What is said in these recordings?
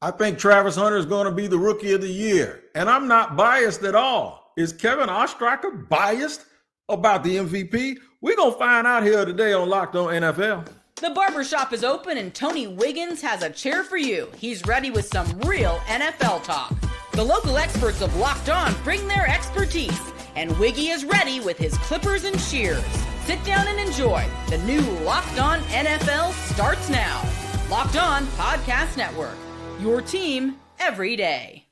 I think Travis Hunter is going to be the rookie of the year. And I'm not biased at all. Is Kevin Ostrich biased about the MVP? We're going to find out here today on Locked On NFL. The barbershop is open and Tony Wiggins has a chair for you. He's ready with some real NFL talk. The local experts of Locked On bring their expertise, and Wiggy is ready with his clippers and shears. Sit down and enjoy. The new Locked On NFL starts now. Locked On Podcast Network. Your team every day.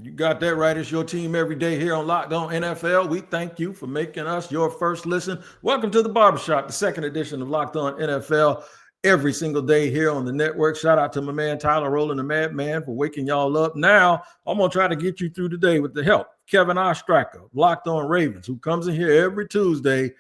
You got that right. It's your team every day here on Locked On NFL. We thank you for making us your first listen. Welcome to the Barbershop, the second edition of Locked On NFL, every single day here on the network. Shout out to my man Tyler Rowland, the Madman, for waking y'all up. Now, I'm going to try to get you through today with the help. Kevin Ostrich, Locked On Ravens, who comes in here every Tuesday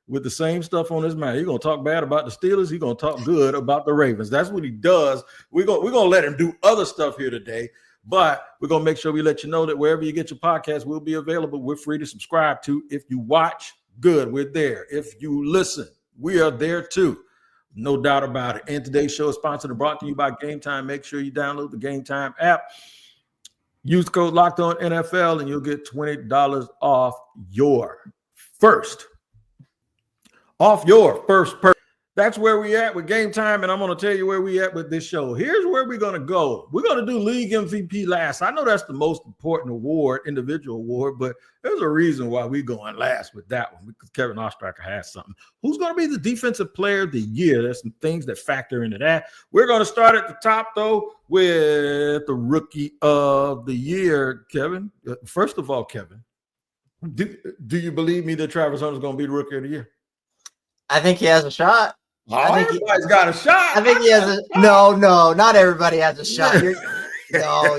with the same stuff on his mind. He's going to talk bad about the Steelers. He's going to talk good about the Ravens. That's what he does. We're going to let him do other stuff here today. But we're going to make sure we let you know that wherever you get your podcast, we'll be available. We're free to subscribe to. If you watch, good, we're there. If you listen, we are there too. No doubt about it. And today's show is sponsored and brought to you by Gametime. Make sure you download the Gametime app. Use code Locked On NFL and you'll get $20 off your first purchase. That's where we at with Gametime, and I'm going to tell you where we at with this show. Here's where we're going to go. We're going to do League MVP last. I know that's the most important award, individual award, but there's a reason why we're going last with that one, because Kevin Ostrich has something. Who's going to be the defensive player of the year? There's some things that factor into that. We're going to start at the top, though, with the rookie of the year, Kevin. First of all, Kevin, do you believe me that Travis Hunter is going to be the rookie of the year? I think he has a shot. Everybody's got a shot. I think he has a no, not everybody has a shot.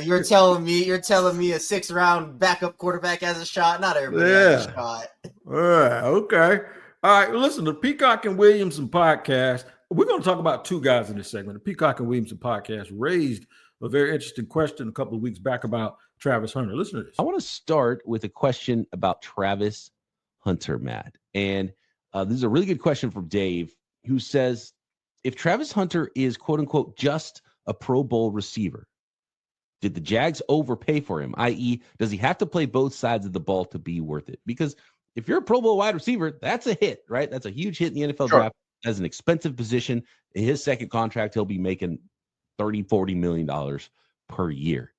You're telling me a 6th-round backup quarterback has a shot. Not everybody has a shot. Okay. All right. Listen, the Peacock and Williamson podcast. We're going to talk about two guys in this segment. The Peacock and Williamson podcast raised a very interesting question a couple of weeks back about Travis Hunter. Listen to this. I want to start with a question about Travis Hunter, Matt. And this is a really good question from Dave, who says, if Travis Hunter is, quote unquote, just a Pro Bowl receiver, did the Jags overpay for him? I.e., does he have to play both sides of the ball to be worth it? Because if you're a Pro Bowl wide receiver, that's a hit, right? That's a huge hit in the NFL draft. As an expensive position. In his second contract, he'll be making $30-40 million per year.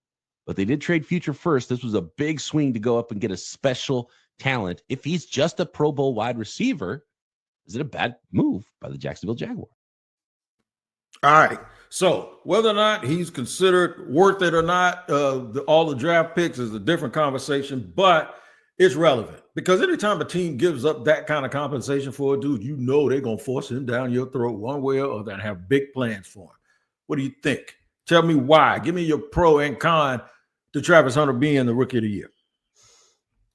But they did trade future first. This was a big swing to go up and get a special talent. If he's just a Pro Bowl wide receiver, is it a bad move by the Jacksonville Jaguars? All right. So whether or not he's considered worth it or not, all the draft picks is a different conversation, but it's relevant because anytime a team gives up that kind of compensation for a dude, you know they're going to force him down your throat one way or other and have big plans for him. What do you think? Tell me why. Give me your pro and con to Travis Hunter being the rookie of the year.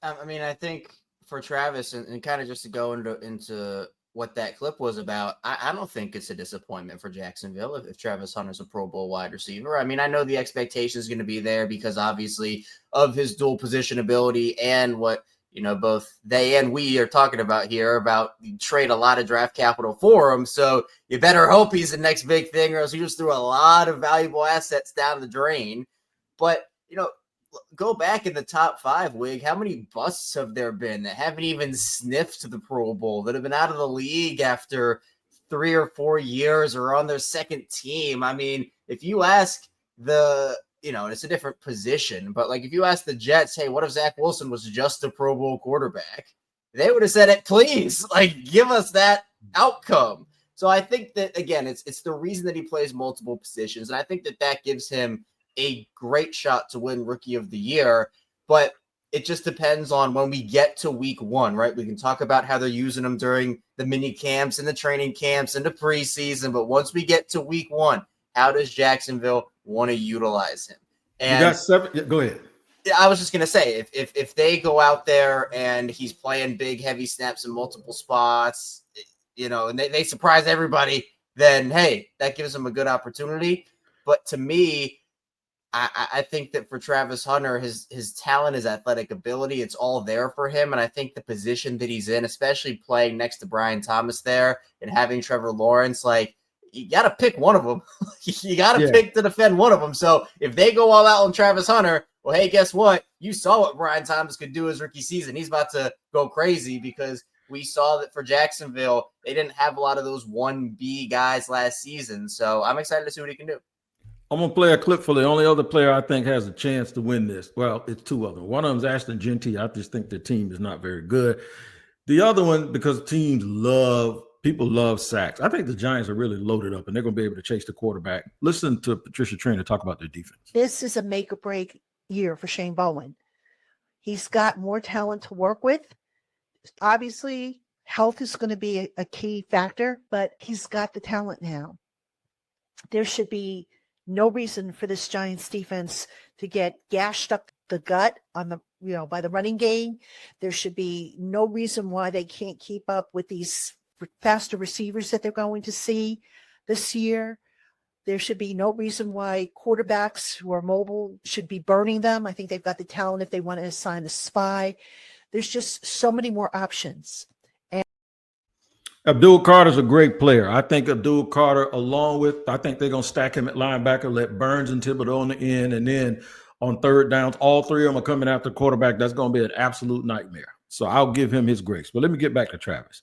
I mean, I think for Travis, and kind of just to go into what that clip was about, I don't think it's a disappointment for Jacksonville if Travis Hunter's a Pro Bowl wide receiver. I mean, I know the expectation is going to be there because obviously of his dual position ability and what, both they and we are talking about here about you trade a lot of draft capital for him. So you better hope he's the next big thing, or else you just threw a lot of valuable assets down the drain. But, go back in the top 5, Wig. How many busts have there been that haven't even sniffed the Pro Bowl, that have been out of the league after 3 or 4 years or on their second team? I mean, if you ask it's a different position, but like if you ask the Jets, hey, what if Zach Wilson was just a Pro Bowl quarterback? They would have said it, please, give us that outcome. So I think that, again, it's the reason that he plays multiple positions, and I think that gives him a great shot to win Rookie of the Year, but it just depends on when we get to week 1, right? We can talk about how they're using him during the mini camps and the training camps and the preseason, but once we get to week 1, how does Jacksonville want to utilize him? And you got 7. Go ahead. I was just going to say, if they go out there and he's playing big, heavy snaps in multiple spots, and they surprise everybody, then, hey, that gives him a good opportunity. But to me, I think that for Travis Hunter, his talent, his athletic ability, it's all there for him. And I think the position that he's in, especially playing next to Brian Thomas there and having Trevor Lawrence, you got to pick one of them. You got to Yeah. pick to defend one of them. So if they go all out on Travis Hunter, well, hey, guess what? You saw what Brian Thomas could do his rookie season. He's about to go crazy because we saw that for Jacksonville, they didn't have a lot of those 1B guys last season. So I'm excited to see what he can do. I'm going to play a clip for the only other player I think has a chance to win this. Well, it's two of them. One of them is Ashton Genty. I just think their team is not very good. The other one, because people love sacks. I think the Giants are really loaded up, and they're going to be able to chase the quarterback. Listen to Patricia Traynor talk about their defense. This is a make or break year for Shane Bowen. He's got more talent to work with. Obviously, health is going to be a key factor, but he's got the talent now. There should be no reason for this Giants defense to get gashed up the gut on the, by the running game. There should be no reason why they can't keep up with these faster receivers that they're going to see this year. There should be no reason why quarterbacks who are mobile should be burning them. I think they've got the talent if they want to assign a spy. There's just so many more options. Abdul Carter's a great player. I think Abdul Carter, I think they're going to stack him at linebacker, let Burns and Thibodeau on the end, and then on third downs, all three of them are coming after the quarterback. That's going to be an absolute nightmare. So I'll give him his grace. But let me get back to Travis.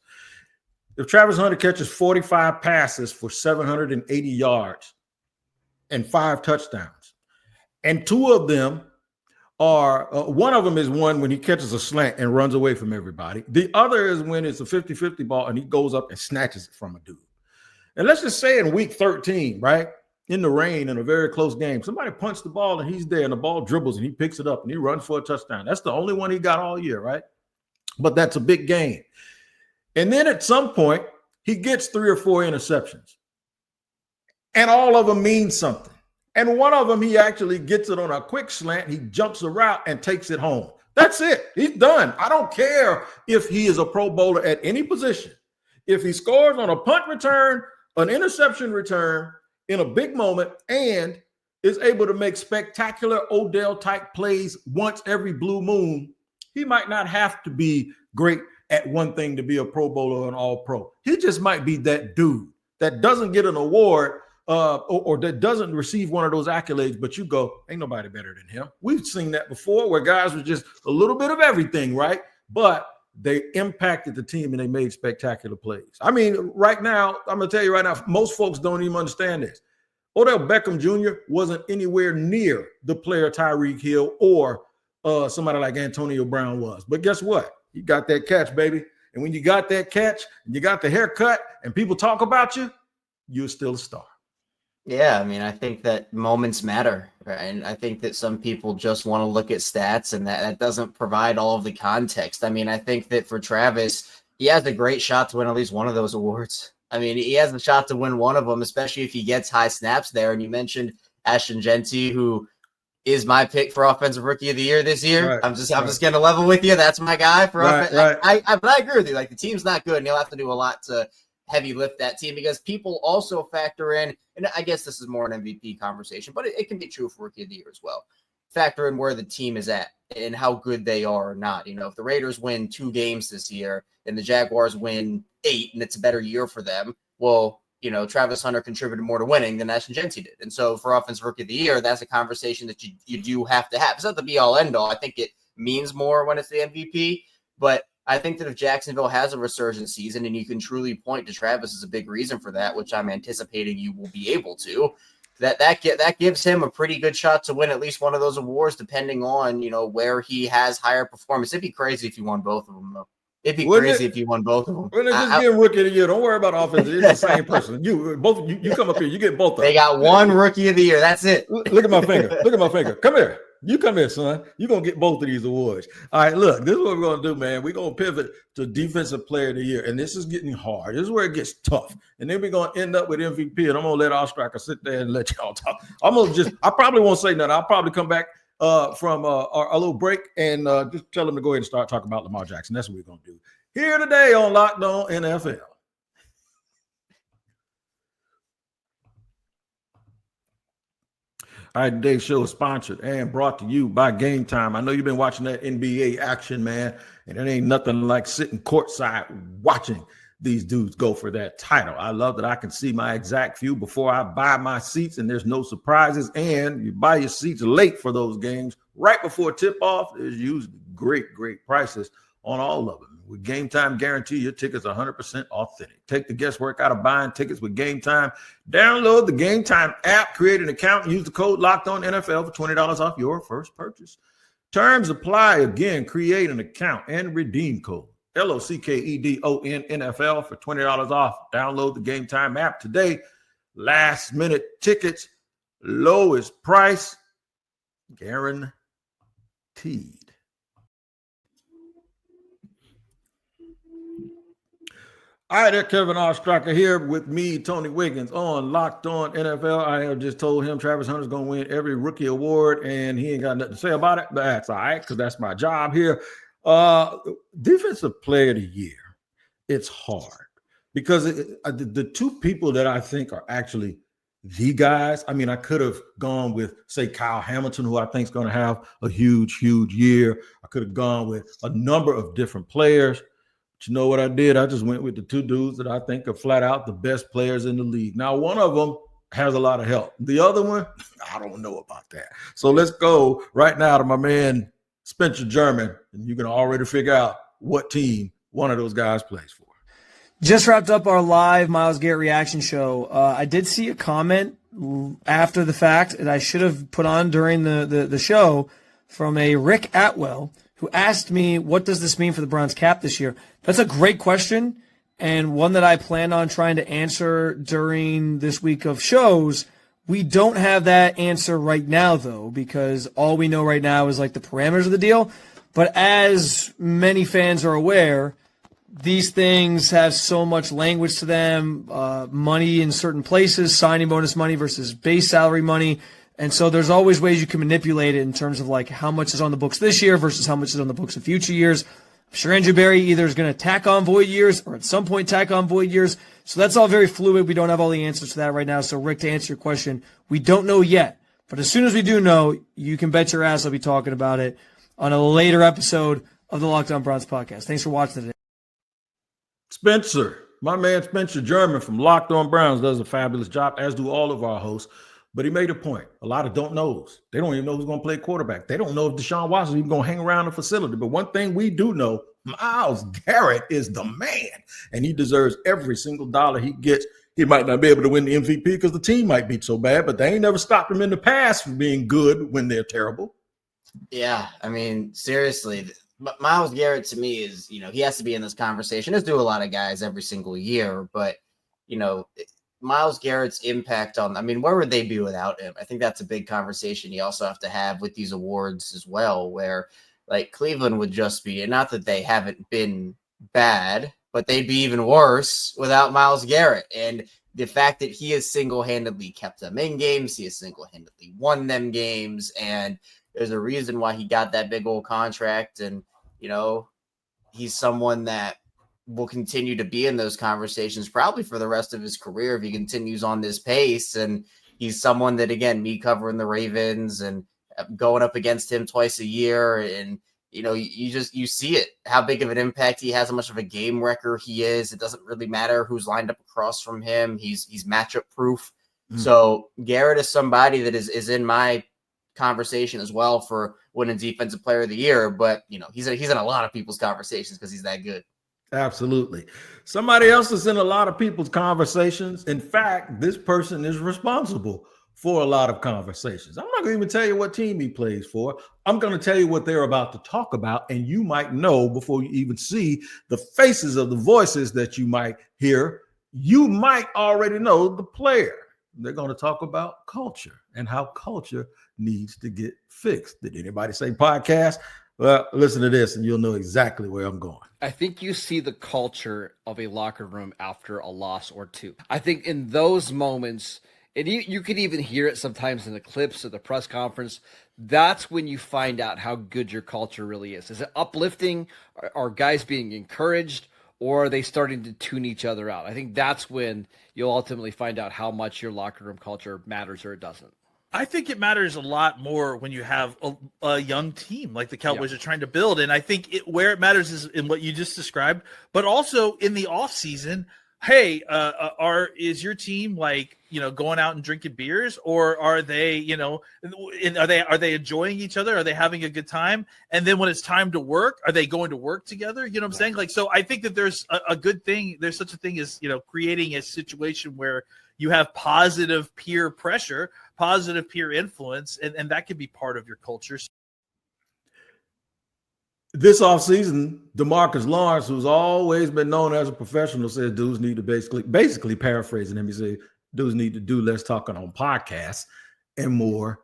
If Travis Hunter catches 45 passes for 780 yards and 5 touchdowns, and 2 of them are one of them is one when he catches a slant and runs away from everybody. The other is when it's a 50-50 ball and he goes up and snatches it from a dude. And let's just say in week 13, right, in the rain in a very close game, somebody punched the ball and he's there and the ball dribbles and he picks it up and he runs for a touchdown. That's the only one he got all year, right? But that's a big game. And then at some point, he gets 3 or 4 interceptions. And all of them mean something. And one of them, he actually gets it on a quick slant. He jumps a route and takes it home. That's it. He's done. I don't care if he is a Pro Bowler at any position. If he scores on a punt return, an interception return in a big moment, and is able to make spectacular Odell-type plays once every blue moon, he might not have to be great at one thing to be a Pro Bowler or an All-Pro. He just might be that dude that doesn't get an award or that doesn't receive one of those accolades, but you go, ain't nobody better than him. We've seen that before where guys were just a little bit of everything, right? But they impacted the team and they made spectacular plays. I mean, right now, I'm going to tell you right now, most folks don't even understand this. Odell Beckham Jr. wasn't anywhere near the player Tyreek Hill or somebody like Antonio Brown was. But guess what? He got that catch, baby. And when you got that catch, and you got the haircut, and people talk about you, you're still a star. Yeah, I mean, I think that moments matter, right? And I think that some people just want to look at stats and that doesn't provide all of the context. I mean, I think that for Travis, he has a great shot to win at least one of those awards. I mean, he has a shot to win one of them, especially if he gets high snaps there. And you mentioned Ashton Genty, who is my pick for Offensive Rookie of the Year this year. Right, I'm just going to level with you. That's my guy for right, offense. right. But I agree with you. Like, the team's not good, and he'll have to do a lot to heavy lift that team because people also factor in, and I guess this is more an MVP conversation, but it can be true for Rookie of the Year as well. Factor in where the team is at and how good they are or not. You know, if the Raiders win 2 games this year and the Jaguars win 8 and it's a better year for them, well, you know, Travis Hunter contributed more to winning than Ashton Genty did. And so for Offensive Rookie of the Year, that's a conversation that you do have to have. It's not the be-all, end-all. I think it means more when it's the MVP, but I think that if Jacksonville has a resurgent season and you can truly point to Travis as a big reason for that, which I'm anticipating you will be able to, that gives him a pretty good shot to win at least one of those awards, depending on, you know, where he has higher performance. It'd be crazy if you won both of them, though. It'd be crazy if you won both of them. Well, just give Rookie of the Year. Don't worry about offense. It's the same person. You come up here. You get both of them. They got one Rookie of the Year. That's it. Look at my finger. Look at my finger. Come here. You come here, son. You're going to get both of these awards. All right, look, this is what we're going to do, man. We're going to pivot to Defensive Player of the Year, and this is getting hard. This is where it gets tough. And then we're going to end up with MVP, and I'm going to let Ostricher sit there and let y'all talk. I probably won't say nothing. I'll probably come back from a little break and just tell them to go ahead and start talking about Lamar Jackson. That's what we're going to do. Here today on Locked On NFL. All right, today's show is sponsored and brought to you by Gametime. I know you've been watching that NBA action, man, and it ain't nothing like sitting courtside watching these dudes go for that title. I love that I can see my exact few before I buy my seats, and there's no surprises. And you buy your seats late for those games right before tip-off. There's usually great prices on all of them. With Gametime guarantee, your tickets are 100% authentic. Take the guesswork out of buying tickets with Gametime. Download the Gametime app, create an account, and use the code LOCKEDONNFL for $20 off your first purchase. Terms apply. Again, create an account and redeem code LOCKEDON NFL for $20 off. Download the Gametime app today. Last minute tickets, lowest price, guaranteed. All right, there, Kevin Ostrich here with me, Tony Wiggins, on Locked On NFL. I have just told him Travis Hunter's going to win every rookie award, and he ain't got nothing to say about it, but that's all right, because that's my job here. Defensive Player of the Year, it's hard, because the two people that I think are actually the guys, I mean, I could have gone with, say, Kyle Hamilton, who I think is going to have a huge year. I could have gone with a number of different players. But you know what I did? I just went with the two dudes that I think are flat out the best players in the league. Now, one of them has a lot of help. The other one, I don't know about that. So let's go right now to my man, Spencer German, and you can already figure out what team one of those guys plays for. Just wrapped up our live Miles Garrett reaction show. I did see a comment after the fact that I should have put on during the show from a Rick Atwell, who asked me, what does this mean for the Browns cap this year? That's a great question, and one that I plan on trying to answer during this week of shows. We don't have that answer right now, though, because all we know right now is like the parameters of the deal. But as many fans are aware, these things have so much language to them, money in certain places, signing bonus money versus base salary money. And so there's always ways you can manipulate it in terms of like how much is on the books this year versus how much is on the books in future years. I'm sure Andrew Berry either is going to tack on void years or at some point tack on void years. So that's all very fluid. We don't have all the answers to that right now. So Rick, to answer your question, we don't know yet. But as soon as we do know, you can bet your ass I'll be talking about it on a later episode of the Locked On Browns podcast. Thanks for watching today. Spencer, my man Spencer German from Locked On Browns does a fabulous job, as do all of our hosts. But he made a point. A lot of don't knows. They don't even know who's going to play quarterback. They don't know if Deshaun Watson is even going to hang around the facility. But one thing we do know, Miles Garrett is the man, and he deserves every single dollar he gets. He might not be able to win the MVP because the team might be so bad, but they ain't never stopped him in the past from being good when they're terrible. Yeah, I mean, seriously, Miles Garrett to me is, he has to be in this conversation. There's do a lot of guys every single year, but, Miles Garrett's impact on, where would they be without him? I think that's a big conversation you also have to have with these awards as well, where like Cleveland would just be, and not that they haven't been bad, but they'd be even worse without Miles Garrett. And the fact that he has single-handedly kept them in games, he has single-handedly won them games, and there's a reason why he got that big old contract. And, he's someone that will continue to be in those conversations probably for the rest of his career if he continues on this pace. And he's someone that, again, me covering the Ravens and going up against him twice a year, and you see it, how big of an impact he has, how much of a game wrecker he is. It doesn't really matter who's lined up across from him. He's matchup proof. So Garrett is somebody that is in my conversation as well for winning Defensive Player of the Year, but he's in a lot of people's conversations because he's that good. Absolutely. Somebody else is in a lot of people's conversations. In fact, this person is responsible for a lot of conversations. I'm not going to even tell you what team he plays for. I'm going to tell you what they're about to talk about, and you might know before you even see the faces of the voices that you might hear. You might already know the player. They're going to talk about culture and how culture needs to get fixed. Did anybody say podcast? Well, listen to this and you'll know exactly where I'm going. I think you see the culture of a locker room after a loss or two. I think in those moments, and you can even hear it sometimes in the clips of the press conference, that's when you find out how good your culture really is. Is it uplifting? Are guys being encouraged? Or are they starting to tune each other out? I think that's when you'll ultimately find out how much your locker room culture matters or it doesn't. I think it matters a lot more when you have a young team like the Cowboys are trying to build. And I think where it matters is in what you just described, but also in the off season. Hey, is your team going out and drinking beers, or are they, are they enjoying each other? Are they having a good time? And then when it's time to work, are they going to work together? You know what I'm saying? So I think that there's a good thing. There's such a thing as, creating a situation where you have positive peer pressure, positive peer influence, and that can be part of your culture. This offseason, DeMarcus Lawrence, who's always been known as a professional, said dudes need to basically paraphrasing him, he said dudes need to do less talking on podcasts and more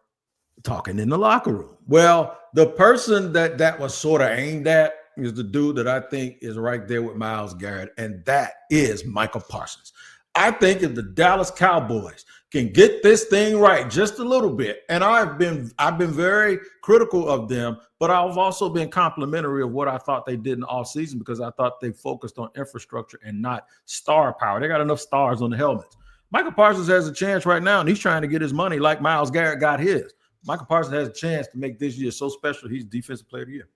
talking in the locker room. Well, the person that was sort of aimed at is the dude that I think is right there with Miles Garrett, and that is Michael Parsons. I think if the Dallas Cowboys can get this thing right just a little bit, and I've been very critical of them, but I've also been complimentary of what I thought they did in the offseason because I thought they focused on infrastructure and not star power. They got enough stars on the helmets. Michael Parsons has a chance right now, and he's trying to get his money like Miles Garrett got his. Michael Parsons has a chance to make this year so special. He's Defensive Player of the Year.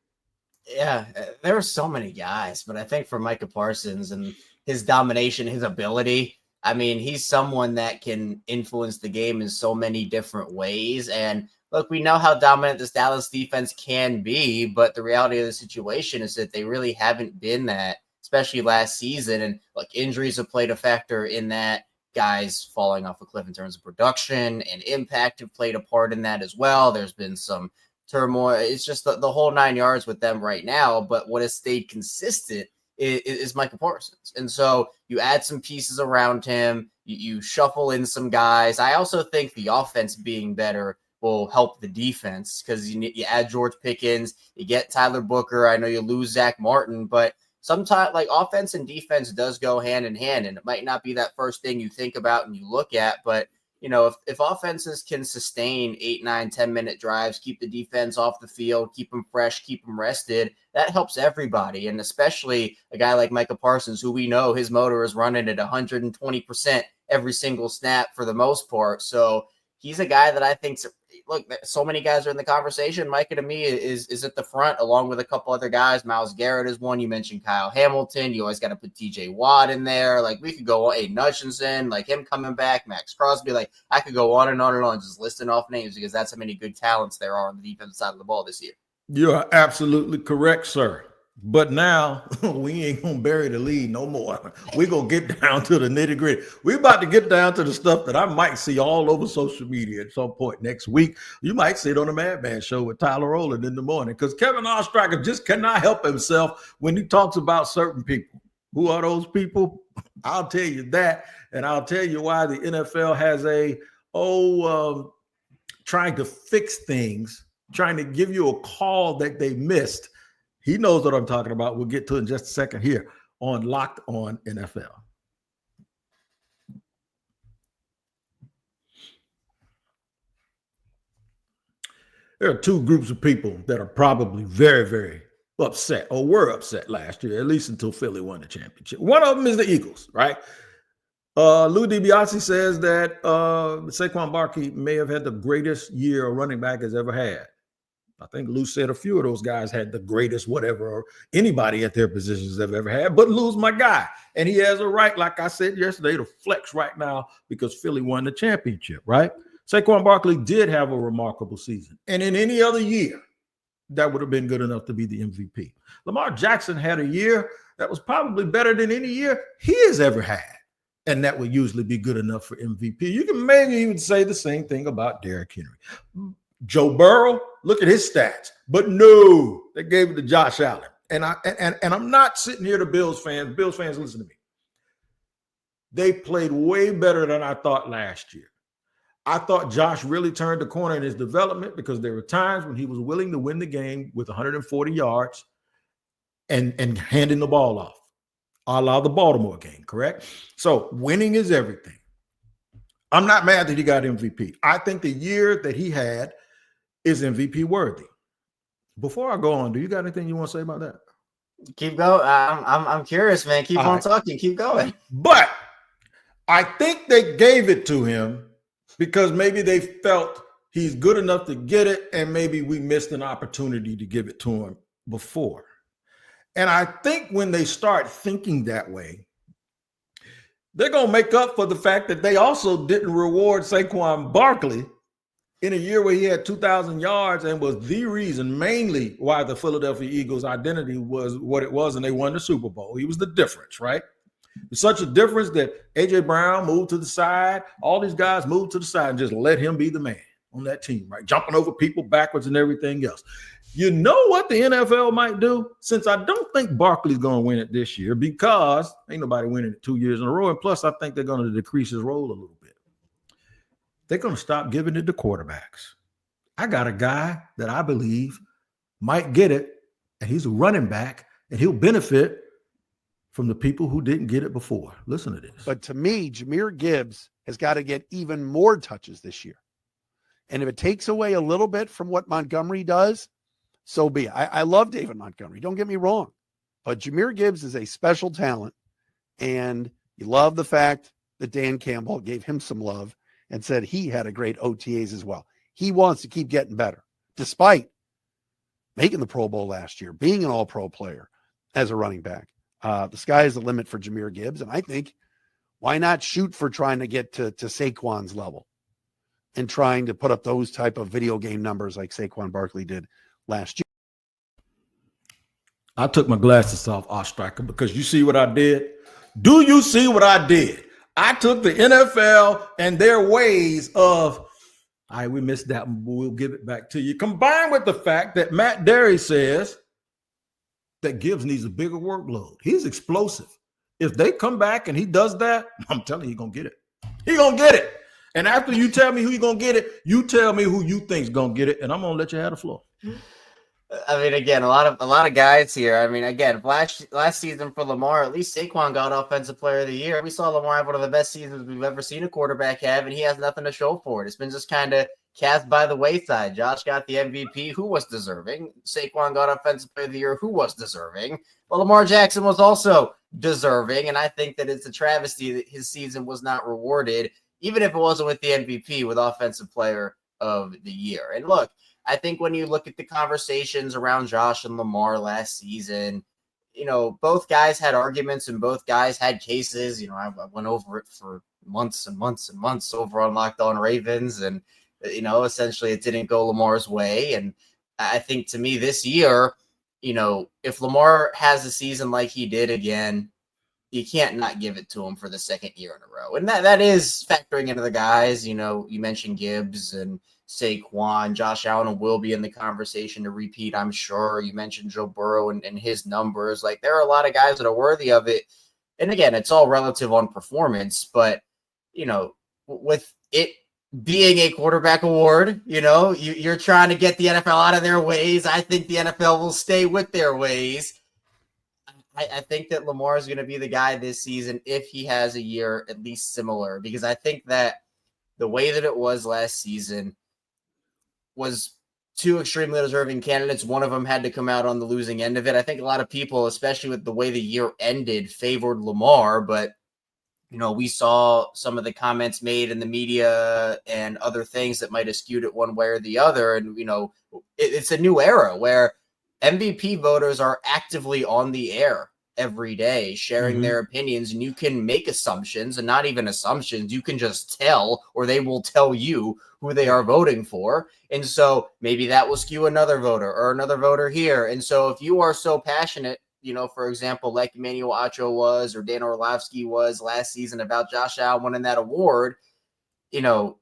Yeah, there are so many guys, but I think for Michael Parsons and his domination, his ability, I mean, he's someone that can influence the game in so many different ways. And look, we know how dominant this Dallas defense can be, but the reality of the situation is that they really haven't been that, especially last season. And like injuries have played a factor in that. Guys falling off a cliff in terms of production and impact have played a part in that as well. There's been some turmoil. It's just the whole 9 yards with them right now. But what has stayed consistent is Michael Parsons. And so you add some pieces around him, you shuffle in some guys. I also think the offense being better will help the defense because you add George Pickens, you get Tyler Booker. I know you lose Zach Martin, but sometimes like offense and defense does go hand in hand, and it might not be that first thing you think about and you look at, but if offenses can sustain 8, 9, 10-minute drives, keep the defense off the field, keep them fresh, keep them rested, that helps everybody. And especially a guy like Michael Parsons, who we know his motor is running at 120% every single snap for the most part. So he's a guy that I think, look, so many guys are in the conversation. Micah, to me, is at the front along with a couple other guys. Miles Garrett is one. You mentioned Kyle Hamilton. You always got to put TJ Watt in there. Like, we could go on. Aiden Hutchinson, like him coming back, Max Crosby. Like, I could go on and on and on just listing off names because that's how many good talents there are on the defensive side of the ball this year. You are absolutely correct, sir. But now we ain't going to bury the lead no more. We're going to get down to the nitty gritty. We're about to get down to the stuff that I might see all over social media at some point next week. You might see it on the Madman Show with Tyler Rowland in the morning because Kevin Ostrich just cannot help himself when he talks about certain people. Who are those people? I'll tell you that, and I'll tell you why the NFL has trying to fix things, trying to give you a call that they missed. He knows what I'm talking about. We'll get to it in just a second here on Locked On NFL. There are two groups of people that are probably very, very upset or were upset last year, at least until Philly won the championship. One of them is the Eagles, right? Lou DiBiase says that Saquon Barkley may have had the greatest year a running back has ever had. I think Lou said a few of those guys had the greatest whatever anybody at their positions have ever had, but Lou's my guy. And he has a right, like I said yesterday, to flex right now because Philly won the championship, right? Saquon Barkley did have a remarkable season. And in any other year, that would have been good enough to be the MVP. Lamar Jackson had a year that was probably better than any year he has ever had. And that would usually be good enough for MVP. You can maybe even say the same thing about Derrick Henry. Joe Burrow, look at his stats, but no, they gave it to Josh Allen. And I'm not sitting here to Bills fans. Bills fans, listen to me. They played way better than I thought last year. I thought Josh really turned the corner in his development because there were times when he was willing to win the game with 140 yards and handing the ball off, a la the Baltimore game, correct? So winning is everything. I'm not mad that he got MVP. I think the year that he had is MVP worthy. Before I go on, do you got anything you want to say about that? Keep going. I'm curious, man. Keep on talking. Keep going. But I think they gave it to him because maybe they felt he's good enough to get it, and maybe we missed an opportunity to give it to him before. And I think when they start thinking that way, they're going to make up for the fact that they also didn't reward Saquon Barkley in a year where he had 2,000 yards and was the reason mainly why the Philadelphia Eagles' identity was what it was, and they won the Super Bowl. He was the difference, right? It's such a difference that A.J. Brown moved to the side. All these guys moved to the side and just let him be the man on that team, right? Jumping over people backwards and everything else. You know what the NFL might do? Since I don't think Barkley's going to win it this year because ain't nobody winning it 2 years in a row. And plus, I think they're going to decrease his role a little bit. They're going to stop giving it to quarterbacks. I got a guy that I believe might get it, and he's a running back, and he'll benefit from the people who didn't get it before. Listen to this. But to me, Jir Gibbs has got to get even more touches this year. And if it takes away a little bit from what Montgomery does, so be it. I love David Montgomery. Don't get me wrong. But Jir Gibbs is a special talent. And you love the fact that Dan Campbell gave him some love and said he had a great OTAs as well. He wants to keep getting better, despite making the Pro Bowl last year, being an all-pro player as a running back. The sky is the limit for Jir Gibbs. And I think why not shoot for trying to get to Saquon's level and trying to put up those type of video game numbers like Saquon Barkley did last year. I took my glasses off, Ostriker, because you see what I did? Do you see what I did? I took the NFL and their ways of, all right, we missed that one, but we'll give it back to you. Combined with the fact that Matt Derry says that Gibbs needs a bigger workload. He's explosive. If they come back and he does that, I'm telling you, he's going to get it. He's going to get it. And after you tell me who you're going to get it, you tell me who you think's going to get it, and I'm going to let you have the floor. I mean, again, a lot of guys here. I mean, again, last season for Lamar, at least Saquon got Offensive Player of the Year. We saw Lamar have one of the best seasons we've ever seen a quarterback have, and he has nothing to show for it. It's been just kind of cast by the wayside. Josh got the MVP, who was deserving. Saquon got Offensive Player of the Year, who was deserving. But Lamar Jackson was also deserving, and I think that it's a travesty that his season was not rewarded, even if it wasn't with the MVP, with Offensive Player of the Year. And look, I think when you look at the conversations around Josh and Lamar last season, you know, both guys had arguments and both guys had cases. You know, I went over it for months and months and months over on Locked On Ravens. And, you know, essentially it didn't go Lamar's way. And I think to me this year, you know, if Lamar has a season like he did again, you can't not give it to him for the second year in a row. And that is factoring into the guys. You know, you mentioned Gibbs and Saquon. Josh Allen will be in the conversation to repeat, I'm sure. You mentioned Joe Burrow and his numbers. Like, there are a lot of guys that are worthy of it. And again, it's all relative on performance, but, you know, with it being a quarterback award, you know, you're trying to get the NFL out of their ways. I think the NFL will stay with their ways. I think that Lamar is going to be the guy this season if he has a year at least similar, because I think that the way that it was last season was two extremely deserving candidates. One of them had to come out on the losing end of it. I think a lot of people, especially with the way the year ended, favored Lamar, but you know, we saw some of the comments made in the media and other things that might have skewed it one way or the other. And, you know, it's a new era where MVP voters are actively on the air every day sharing their opinions, and you can make assumptions, and not even assumptions. You can just tell, or they will tell you who they are voting for. And so maybe that will skew another voter or another voter here. And so if you are so passionate, you know, for example, like Emmanuel Acho was, or Dan Orlovsky was last season about Josh Allen winning that award, you know,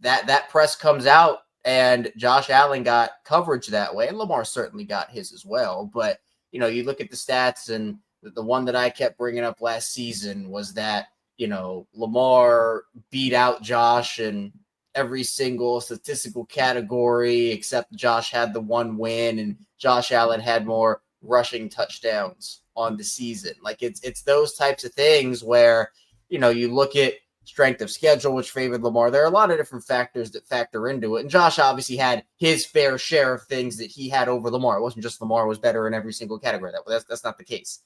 that press comes out and Josh Allen got coverage that way. And Lamar certainly got his as well. But, you know, you look at the stats, and the one that I kept bringing up last season was that, you know, Lamar beat out Josh in every single statistical category, except Josh had the one win and Josh Allen had more rushing touchdowns on the season. Like, it's those types of things where, you know, you look at strength of schedule, which favored Lamar. There are a lot of different factors that factor into it. And Josh obviously had his fair share of things that he had over Lamar. It wasn't just Lamar was better in every single category. That's not the case.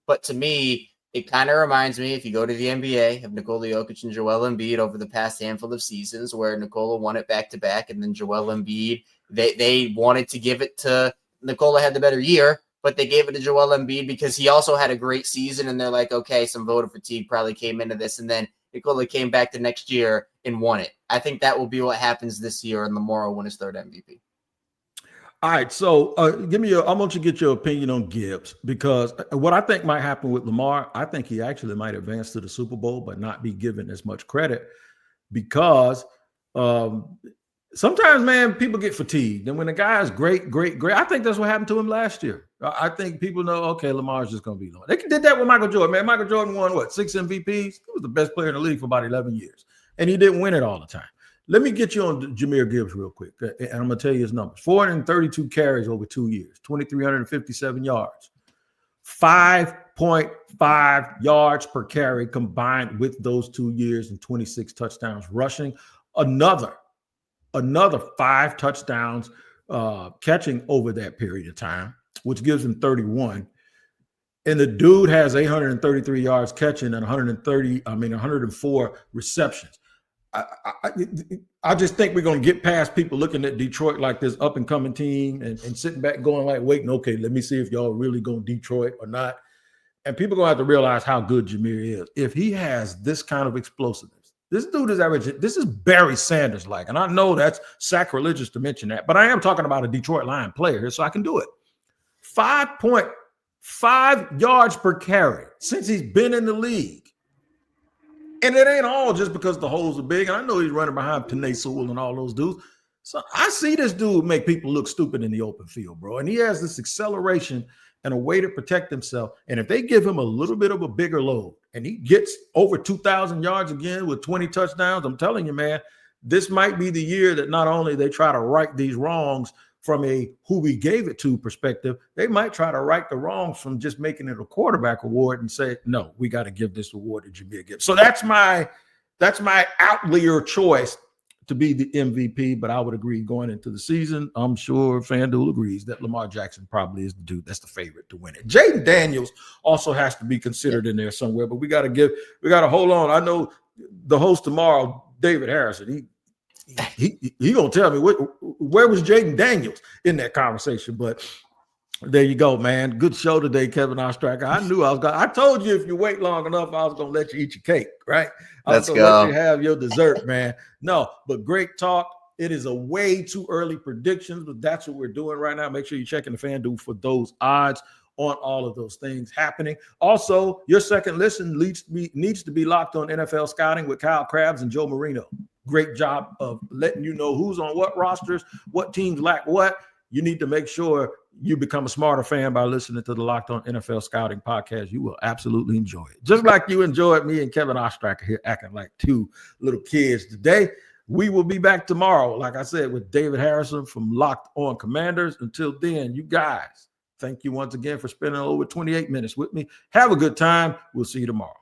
But to me, It kind of reminds me, if you go to the NBA, of Nikola Jokic and Joel Embiid over the past handful of seasons, where Nikola won it back-to-back, and then Joel Embiid, they wanted to give it to Nikola had the better year, but they gave it to Joel Embiid because he also had a great season, and they're like, okay, some voter fatigue probably came into this, and then Nikola came back the next year and won it. I think that will be what happens this year, and Lamar will win his third MVP. All right, so I want you to get your opinion on Gibbs, because what I think might happen with Lamar, I think he actually might advance to the Super Bowl, but not be given as much credit, because sometimes, man, people get fatigued. And when a guy is great, I think that's what happened to him last year. I think people know, okay, Lamar's just going to be Lamar. They did that with Michael Jordan, man. Michael Jordan won, 6 MVPs? He was the best player in the league for about 11 years, and he didn't win it all the time. Let me get you on Jahmyr Gibbs real quick, and I'm going to tell you his numbers. 432 carries over 2 years, 2,357 yards, 5.5 yards per carry combined with those 2 years, and 26 touchdowns rushing. Another 5 touchdowns catching over that period of time, which gives him 31. And the dude has 833 yards catching and 104 receptions. I just think we're going to get past people looking at Detroit like this up and coming team and sitting back going like, waiting, okay, let me see if y'all really going Detroit or not. And people are going to have to realize how good Jahmyr is. If he has this kind of explosiveness, this dude is average. This is Barry Sanders-like. And I know that's sacrilegious to mention that, but I am talking about a Detroit Lion player here, so I can do it. 5.5 yards per carry since he's been in the league. And it ain't all just because the holes are big. And I know he's running behind Panay Sewell and all those dudes. So I see this dude make people look stupid in the open field, bro. And he has this acceleration and a way to protect himself. And if they give him a little bit of a bigger load and he gets over 2,000 yards again with 20 touchdowns, I'm telling you, man, this might be the year that not only they try to right these wrongs from a who we gave it to perspective, they might try to right the wrongs from just making it a quarterback award and say, no, we got to give this award to Jahmyr Gibbs. So that's my outlier choice to be the MVP, but I would agree going into the season, I'm sure FanDuel agrees that Lamar Jackson probably is the dude that's the favorite to win it. Jaden Daniels also has to be considered in there somewhere, but we got to hold on. I know the host tomorrow, David Harrison, he gonna tell me where was Jaden Daniels in that conversation. But there you go, man. Good show today, Kevin Ostrich. I told you if you wait long enough, I was gonna let you eat your cake, right? Let's go. Let you have your dessert, man. No, but great talk. It is a way too early predictions, but that's what we're doing right now. Make sure you're checking the FanDuel for those odds on all of those things happening. Also, your second listen needs to be locked on NFL scouting with Kyle Krabs and Joe Marino. Great job of letting you know who's on what rosters, what teams lack what. You need to make sure you become a smarter fan by listening to the Locked On NFL Scouting podcast. You will absolutely enjoy it. Just like you enjoyed me and Kevin Ostrich here acting like two little kids today. We will be back tomorrow, like I said, with David Harrison from Locked On Commanders. Until then, you guys, thank you once again for spending over 28 minutes with me. Have a good time. We'll see you tomorrow.